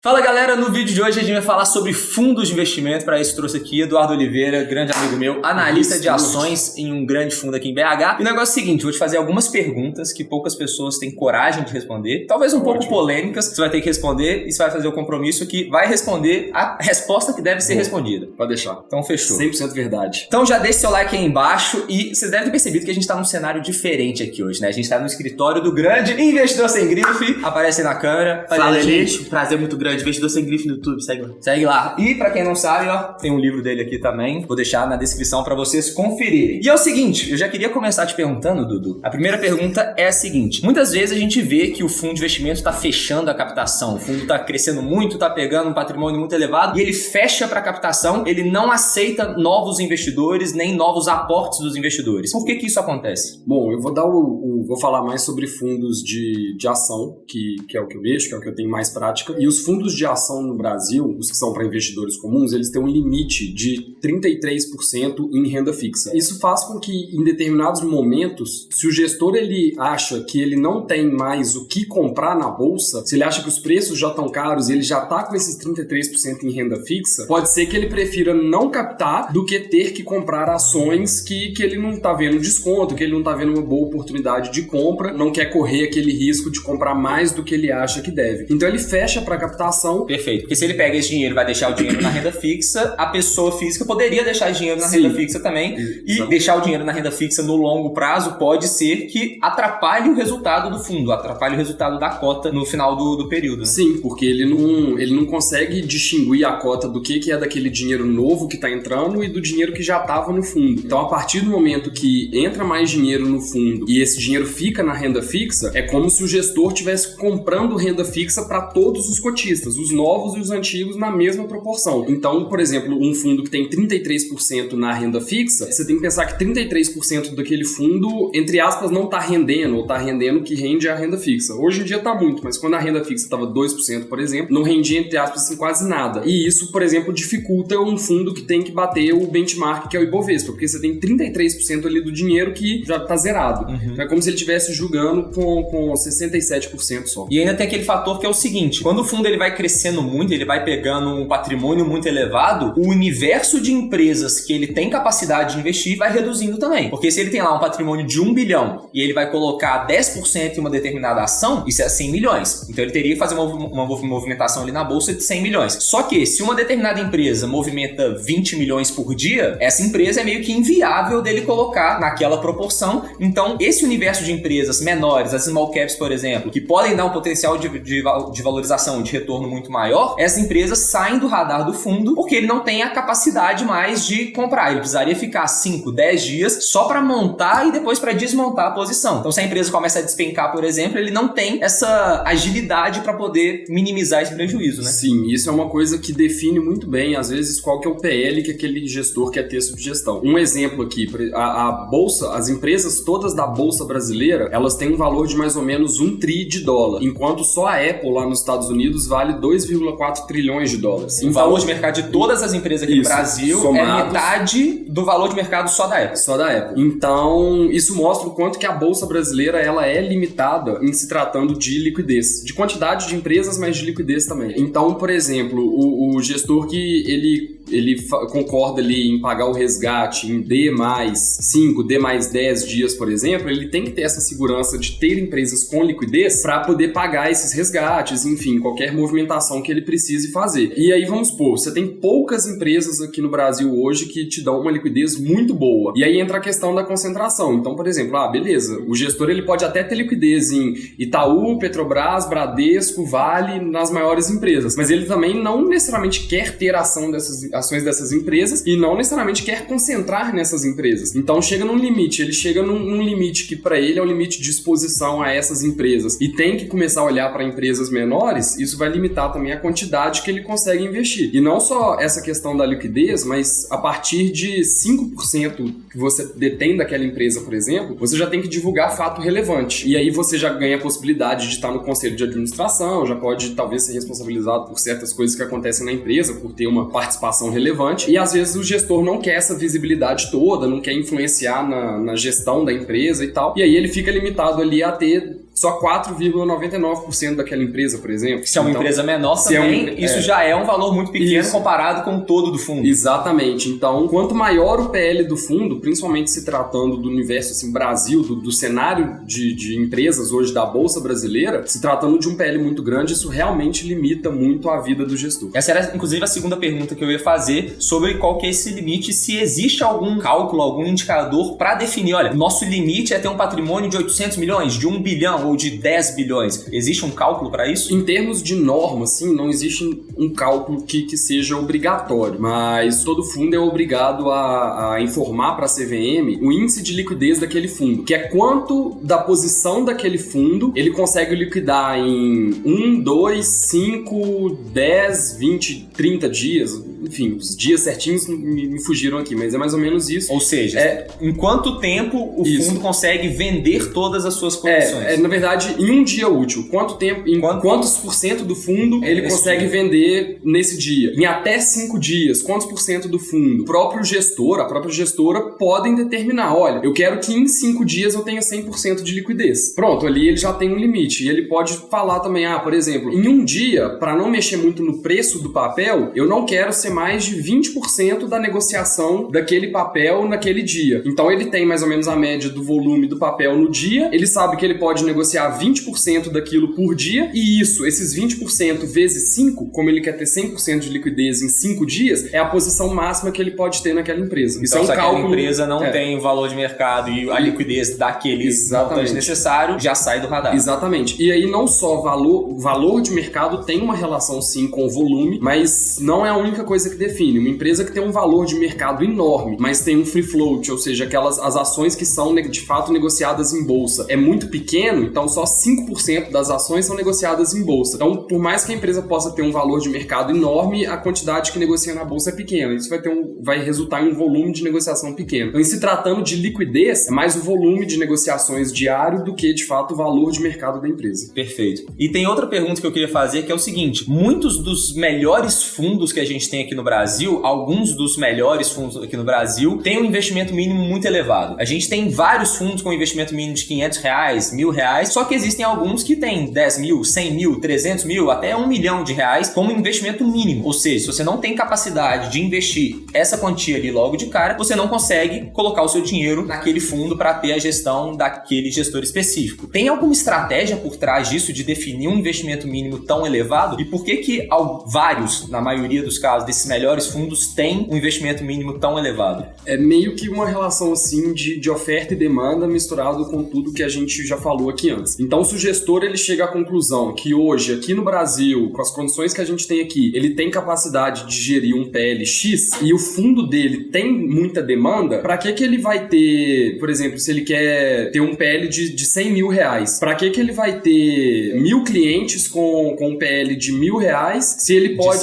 Fala galera, no vídeo de hoje a gente vai falar sobre fundos de investimento. Para isso trouxe aqui Eduardo Oliveira, grande amigo meu, analista de ações em um grande fundo aqui em BH. E o negócio é o seguinte, vou te fazer algumas perguntas que poucas pessoas têm coragem de responder, talvez um pouco polêmicas, que você vai ter que responder e você vai fazer o compromisso que vai responder a resposta que deve ser respondida. Pode deixar. Então fechou. 100% verdade. Então já deixe seu like aí embaixo e vocês devem ter percebido que a gente tá num cenário diferente aqui hoje, né? A gente tá no escritório do grande Investidor Sem Grife, aparece aí na câmera. Fala, gente. Prazer muito grande. Investidor Sem Grife no YouTube, segue lá. Segue lá. E pra quem não sabe, ó, tem um livro dele aqui também. Vou deixar na descrição pra vocês conferirem. E é o seguinte, eu já queria começar te perguntando, Dudu. A primeira pergunta é a seguinte. Muitas vezes a gente vê que o fundo de investimento tá fechando a captação. O fundo tá crescendo muito, tá pegando um patrimônio muito elevado e ele fecha pra captação, ele não aceita novos investidores, nem novos aportes dos investidores. Por que isso acontece? Bom, eu vou dar vou falar mais sobre fundos de ação, que é o que eu mexo, que é o que eu tenho mais prática. E os fundos de ação no Brasil, os que são para investidores comuns, eles têm um limite de 33% em renda fixa. Isso faz com que, em determinados momentos, se o gestor ele acha que ele não tem mais o que comprar na bolsa, se ele acha que os preços já estão caros e ele já está com esses 33% em renda fixa, pode ser que ele prefira não captar do que ter que comprar ações que ele não está vendo desconto, que ele não está vendo uma boa oportunidade de compra, não quer correr aquele risco de comprar mais do que ele acha que deve. Então ele fecha para captação. Perfeito, porque se ele pega esse dinheiro e vai deixar o dinheiro na renda fixa, a pessoa física poderia deixar o dinheiro na renda fixa também. E deixar o dinheiro na renda fixa no longo prazo pode ser que atrapalhe o resultado do fundo, atrapalhe o resultado da cota no final do período. Né? Sim, porque ele não consegue distinguir a cota do que é daquele dinheiro novo que está entrando e do dinheiro que já estava no fundo. Então, a partir do momento que entra mais dinheiro no fundo e esse dinheiro fica na renda fixa, é como se o gestor estivesse comprando renda fixa para todos os cotistas, os novos e os antigos na mesma proporção. Então, por exemplo, um fundo que tem 33% na renda fixa, você tem que pensar que 33% daquele fundo, entre aspas, não está rendendo, ou está rendendo o que rende a renda fixa. Hoje em dia está muito, mas quando a renda fixa estava 2%, por exemplo, não rendia, entre aspas, assim, quase nada. E isso, por exemplo, dificulta um fundo que tem que bater o benchmark, que é o Ibovespa, porque você tem 33% ali do dinheiro que já está zerado. Então é como se ele estivesse jogando com 67% só. E ainda tem aquele fator que é o seguinte, quando o fundo ele vai crescendo muito, ele vai pegando um patrimônio muito elevado, o universo de empresas que ele tem capacidade de investir vai reduzindo também. Porque se ele tem lá um patrimônio de 1 bilhão e ele vai colocar 10% em uma determinada ação, isso é 100 milhões. Então ele teria que fazer uma movimentação ali na bolsa de 100 milhões. Só que se uma determinada empresa movimenta 20 milhões por dia, essa empresa é meio que inviável dele colocar naquela proporção. Então esse universo de empresas menores, as small caps, por exemplo, que podem dar um potencial de valorização, de retorno muito maior, essas empresas saem do radar do fundo porque ele não tem a capacidade mais de comprar. Ele precisaria ficar 5, 10 dias só para montar e depois para desmontar a posição. Então se a empresa começa a despencar, por exemplo, ele não tem essa agilidade para poder minimizar esse prejuízo, né? Sim, isso é uma coisa que define muito bem, às vezes, qual que é o PL que aquele gestor quer ter sobre gestão. Um exemplo aqui, a bolsa, as empresas todas da bolsa brasileira, elas têm um valor de mais ou menos $1 tri, enquanto só a Apple lá nos Estados Unidos vale 2,4 trilhões de dólares. O valor de mercado de todas as empresas aqui no Brasil somados, é metade do valor de mercado só da Apple. Só da Apple. Então, isso mostra o quanto que a bolsa brasileira ela é limitada em se tratando de liquidez. De quantidade de empresas, mas de liquidez também. Então, por exemplo, o gestor que ele concorda ali em pagar o resgate em D mais 5, D mais 10 dias, por exemplo, ele tem que ter essa segurança de ter empresas com liquidez para poder pagar esses resgates, enfim, qualquer movimentação que ele precise fazer. E aí, vamos supor, você tem poucas empresas aqui no Brasil hoje que te dão uma liquidez muito boa. E aí entra a questão da concentração. Então, por exemplo, beleza, o gestor ele pode até ter liquidez em Itaú, Petrobras, Bradesco, Vale, nas maiores empresas, mas ele também não necessariamente quer ter ações dessas empresas e não necessariamente quer concentrar nessas empresas. Então chega num limite, ele chega num limite que para ele é um limite de exposição a essas empresas e tem que começar a olhar para empresas menores, isso vai limitar também a quantidade que ele consegue investir. E não só essa questão da liquidez, mas a partir de 5% que você detém daquela empresa, por exemplo, você já tem que divulgar fato relevante. E aí você já ganha a possibilidade de estar no conselho de administração, já pode talvez ser responsabilizado por certas coisas que acontecem na empresa, por ter uma participação relevante. E às vezes o gestor não quer essa visibilidade toda, não quer influenciar na gestão da empresa e tal. E aí ele fica limitado ali a ter só 4,99% daquela empresa, por exemplo. Se é uma empresa menor também, isso já é um valor muito pequeno comparado com o todo do fundo. Exatamente. Então, quanto maior o PL do fundo, principalmente se tratando do universo assim, Brasil, do cenário de empresas hoje da Bolsa Brasileira, se tratando de um PL muito grande, isso realmente limita muito a vida do gestor. Essa era, inclusive, a segunda pergunta que eu ia fazer sobre qual que é esse limite, se existe algum cálculo, algum indicador para definir, olha, nosso limite é ter um patrimônio de 800 milhões, de 1 bilhão ou de 10 bilhões. Existe um cálculo para isso? Em termos de norma, sim, não existe um cálculo que seja obrigatório, mas todo fundo é obrigado a informar para a CVM o índice de liquidez daquele fundo, que é quanto da posição daquele fundo ele consegue liquidar em 1, 2, 5, 10, 20, 30 dias, enfim, os dias certinhos me fugiram aqui, mas é mais ou menos isso. Ou seja, em quanto tempo o fundo consegue vender todas as suas posições? Na verdade, em um dia útil, quantos por cento do fundo ele consegue vender nesse dia? Em até 5 dias, quantos por cento do fundo? O próprio gestor, a própria gestora podem determinar, olha, eu quero que em 5 dias eu tenha 100% de liquidez. Pronto, ali ele já tem um limite. E ele pode falar também, por exemplo, em um dia, para não mexer muito no preço do papel, eu não quero ser mais de 20% da negociação daquele papel naquele dia. Então ele tem mais ou menos a média do volume do papel no dia, ele sabe que ele pode negociar 20% daquilo por dia, e esses 20% vezes 5, como ele quer ter 100% de liquidez em 5 dias, é a posição máxima que ele pode ter naquela empresa. Isso então, é um cálculo. Se a empresa não tem o valor de mercado e a liquidez daquele montante necessário, já sai do radar. Exatamente. E aí não só valor de mercado tem uma relação sim com o volume, mas não é a única coisa que define. Uma empresa que tem um valor de mercado enorme, mas tem um free float, ou seja, as ações que são de fato negociadas em bolsa, é muito pequeno, então só 5% das ações são negociadas em bolsa. Então, por mais que a empresa possa ter um valor de mercado enorme, a quantidade que negocia na bolsa é pequena. Isso vai resultar em um volume de negociação pequeno. Então, em se tratando de liquidez, é mais o volume de negociações diário do que, de fato, o valor de mercado da empresa. Perfeito. E tem outra pergunta que eu queria fazer, que é o seguinte: muitos dos melhores fundos que a gente tem aqui no Brasil, alguns dos melhores fundos aqui no Brasil, têm um investimento mínimo muito elevado. A gente tem vários fundos com investimento mínimo de R$500, R$1.000, só que existem alguns que têm 10 mil, 100 mil, 300 mil, até R$1 milhão como investimento mínimo. Ou seja, se você não tem capacidade de investir essa quantia ali logo de cara, você não consegue colocar o seu dinheiro naquele fundo para ter a gestão daquele gestor específico. Tem alguma estratégia por trás disso de definir um investimento mínimo tão elevado? E por que vários, na maioria dos casos, desses melhores fundos têm um investimento mínimo tão elevado? É meio que uma relação assim de oferta e demanda misturado com tudo que a gente já falou aqui antes. Então, se o gestor ele chega à conclusão que hoje, aqui no Brasil, com as condições que a gente tem aqui, ele tem capacidade de gerir um PL X e o fundo dele tem muita demanda, para que ele vai ter, por exemplo, se ele quer ter um PL de 100 mil reais, para que ele vai ter 1.000 clientes com um PL de R$1.000, se ele pode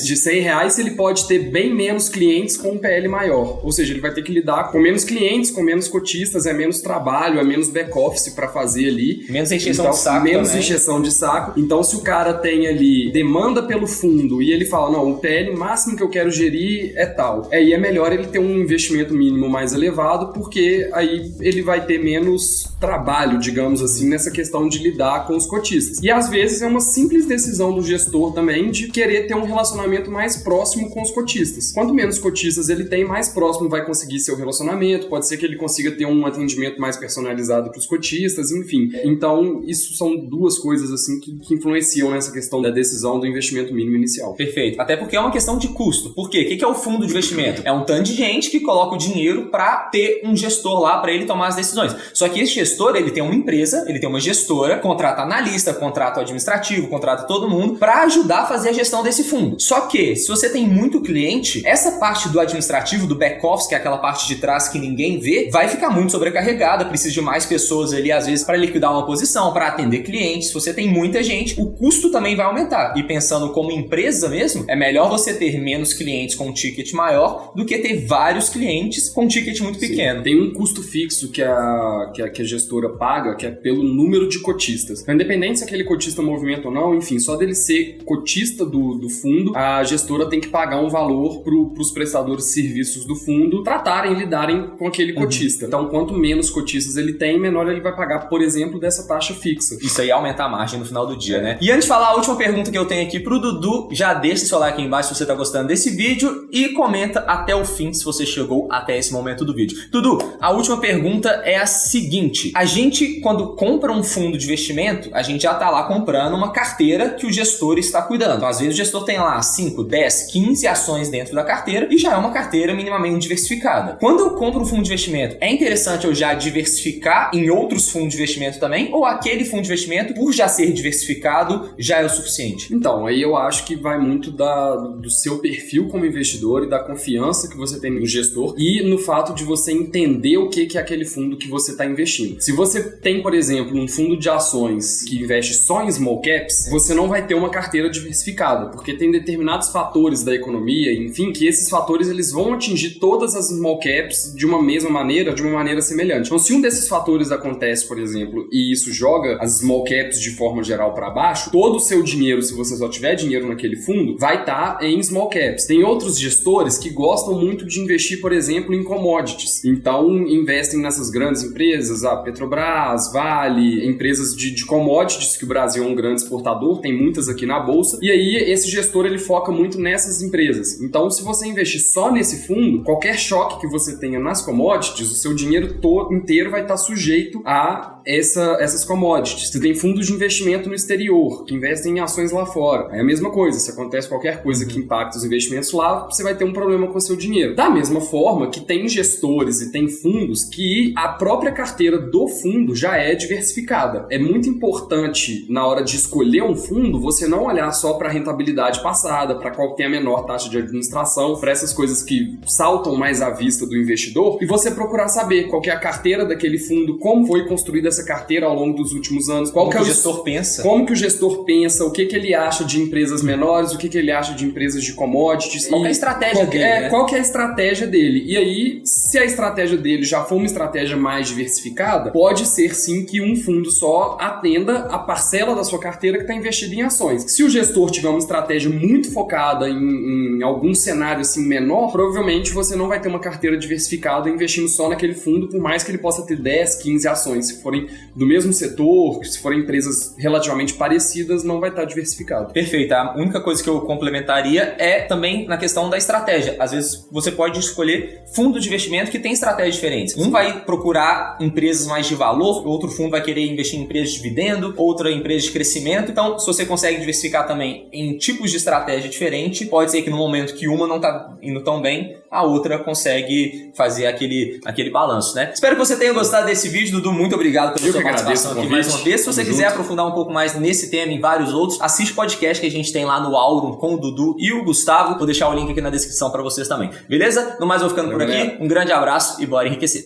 de 100 reais, se ele pode ter bem menos clientes com um PL maior. Ou seja, ele vai ter que lidar com menos clientes, com menos cotistas, é menos trabalho, é menos back-office para fazer ali. Menos encheção de saco. Menos encheção de saco. Então, se o cara tem ali demanda pelo fundo e ele fala, não, o PL máximo que eu quero gerir é tal. Aí é melhor ele ter um investimento mínimo mais elevado, porque aí ele vai ter menos trabalho, digamos assim, nessa questão de lidar com os cotistas. E às vezes é uma simples decisão do gestor também de querer ter um relacionamento mais próximo com os cotistas. Quanto menos cotistas ele tem, mais próximo vai conseguir ser o relacionamento, pode ser que ele consiga ter um atendimento mais personalizado para os cotistas, enfim. Então, isso são duas coisas assim que influenciam nessa questão da decisão do investimento mínimo inicial. Perfeito. Até porque é uma questão de custo. Por quê? O que é o fundo de investimento? É um tanto de gente que coloca o dinheiro para ter um gestor lá para ele tomar as decisões. Só que esse gestor, ele tem uma empresa, ele tem uma gestora, contrata analista, contrata o administrativo, contrata todo mundo para ajudar a fazer a gestão desse fundo. Só que, se você tem muito cliente, essa parte do administrativo, do back-office, que é aquela parte de trás que ninguém vê, vai ficar muito sobrecarregada, precisa de mais pessoas ali, às vezes, para liquidar uma posição, para atender clientes. Se você tem muita gente, o custo também vai aumentar. E pensando como empresa mesmo, é melhor você ter menos clientes com um ticket maior do que ter vários clientes com um ticket muito pequeno. Sim. Tem um custo fixo que a gestora paga, que é pelo número de cotistas. Então, independente se aquele cotista movimenta ou não, enfim, só dele ser cotista do fundo, a gestora tem que pagar um valor para os prestadores de serviços do fundo tratarem, lidarem com aquele cotista. Então, quanto menos cotistas ele tem, menor ele vai pagar, por exemplo, exemplo, dessa taxa fixa. Isso aí aumenta a margem no final do dia, né? E antes de falar, a última pergunta que eu tenho aqui pro Dudu, já deixa seu like aqui embaixo se você tá gostando desse vídeo e comenta até o fim se você chegou até esse momento do vídeo. Dudu, a última pergunta é a seguinte: a gente, quando compra um fundo de investimento, a gente já tá lá comprando uma carteira que o gestor está cuidando. Então, às vezes o gestor tem lá 5, 10, 15 ações dentro da carteira e já é uma carteira minimamente diversificada. Quando eu compro um fundo de investimento, é interessante eu já diversificar em outros fundos de investimento também? Ou aquele fundo de investimento, por já ser diversificado, já é o suficiente? Então, aí eu acho que vai muito do seu perfil como investidor e da confiança que você tem no gestor e no fato de você entender o que é aquele fundo que você está investindo. Se você tem, por exemplo, um fundo de ações que investe só em small caps, você não vai ter uma carteira diversificada, porque tem determinados fatores da economia, enfim, que esses fatores eles vão atingir todas as small caps de uma mesma maneira, de uma maneira semelhante. Então, se um desses fatores acontece, por exemplo, e isso joga as small caps de forma geral para baixo, todo o seu dinheiro, se você só tiver dinheiro naquele fundo, vai estar em small caps. Tem outros gestores que gostam muito de investir, por exemplo, em commodities. Então, investem nessas grandes empresas, a Petrobras, Vale, empresas de commodities, que o Brasil é um grande exportador, tem muitas aqui na bolsa, e aí esse gestor ele foca muito nessas empresas. Então, se você investir só nesse fundo, qualquer choque que você tenha nas commodities, o seu dinheiro todo inteiro vai estar sujeito a essas commodities. Você tem fundos de investimento no exterior, que investem em ações lá fora. É a mesma coisa, se acontece qualquer coisa que impacta os investimentos lá, você vai ter um problema com o seu dinheiro. Da mesma forma que tem gestores e tem fundos que a própria carteira do fundo já é diversificada. É muito importante, na hora de escolher um fundo, você não olhar só para a rentabilidade passada, para qual tem a menor taxa de administração, para essas coisas que saltam mais à vista do investidor, e você procurar saber qual que é a carteira daquele fundo, como foi construída essa carteira ao longo dos últimos anos, qual que é o gestor pensa, como que o gestor pensa, o que ele acha de empresas menores, o que ele acha de empresas de commodities, qual que é a estratégia dele, né? Qual que é a estratégia dele. E aí, se a estratégia dele já for uma estratégia mais diversificada, pode ser sim que um fundo só atenda a parcela da sua carteira que está investida em ações. Se o gestor tiver uma estratégia muito focada em algum cenário assim menor, provavelmente você não vai ter uma carteira diversificada investindo só naquele fundo, por mais que ele possa ter 10, 15 ações. Se forem do mesmo setor, se forem empresas relativamente parecidas, não vai estar diversificado. Perfeito. A única coisa que eu complementaria é também na questão da estratégia. Às vezes você pode escolher fundos de investimento que têm estratégias diferentes. Um vai procurar empresas mais de valor, outro fundo vai querer investir em empresas de dividendo, outra em empresas de crescimento. Então, se você consegue diversificar também em tipos de estratégia diferente, pode ser que no momento que uma não está indo tão bem, a outra consegue fazer aquele balanço, né? Espero que você tenha gostado desse vídeo, Dudu. Muito obrigado pela sua participação aqui mais uma vez. Se você quiser aprofundar um pouco mais nesse tema e vários outros, assiste o podcast que a gente tem lá no Aurum com o Dudu e o Gustavo. Vou deixar o link aqui na descrição para vocês também. Beleza? No mais, eu vou ficando por aqui. Um grande abraço e bora enriquecer.